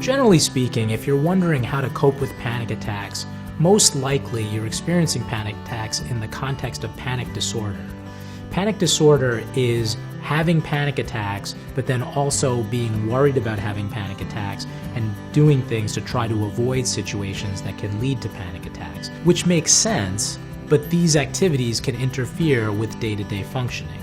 Generally speaking, if you're wondering how to cope with panic attacks, most likely you're experiencing panic attacks in the context of panic disorder. Panic disorder is having panic attacks, but then also being worried about having panic attacks and doing things to try to avoid situations that can lead to panic attacks, which makes sense, but these activities can interfere with day-to-day functioning.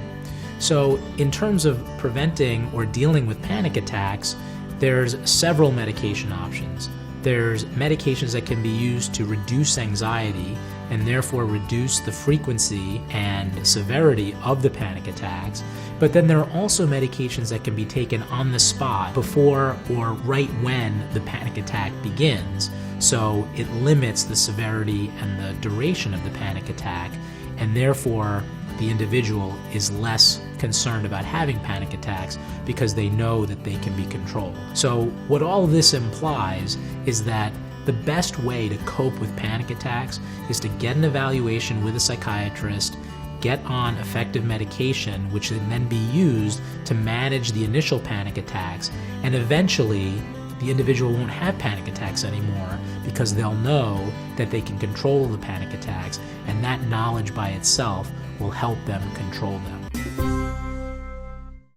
So in terms of preventing or dealing with panic attacks, there's several medication options. There's medications that can be used to reduce anxiety and therefore reduce the frequency and severity of the panic attacks. But then there are also medications that can be taken on the spot before or right when the panic attack begins. So it limits the severity and the duration of the panic attack, and therefore the individual is less concerned about having panic attacks because they know that they can be controlled. So what all this implies is that the best way to cope with panic attacks is to get an evaluation with a psychiatrist, get on effective medication, which can then be used to manage the initial panic attacks, and eventually the individual won't have panic attacks anymore because they'll know that they can control the panic attacks, and that knowledge by itself will help them control them.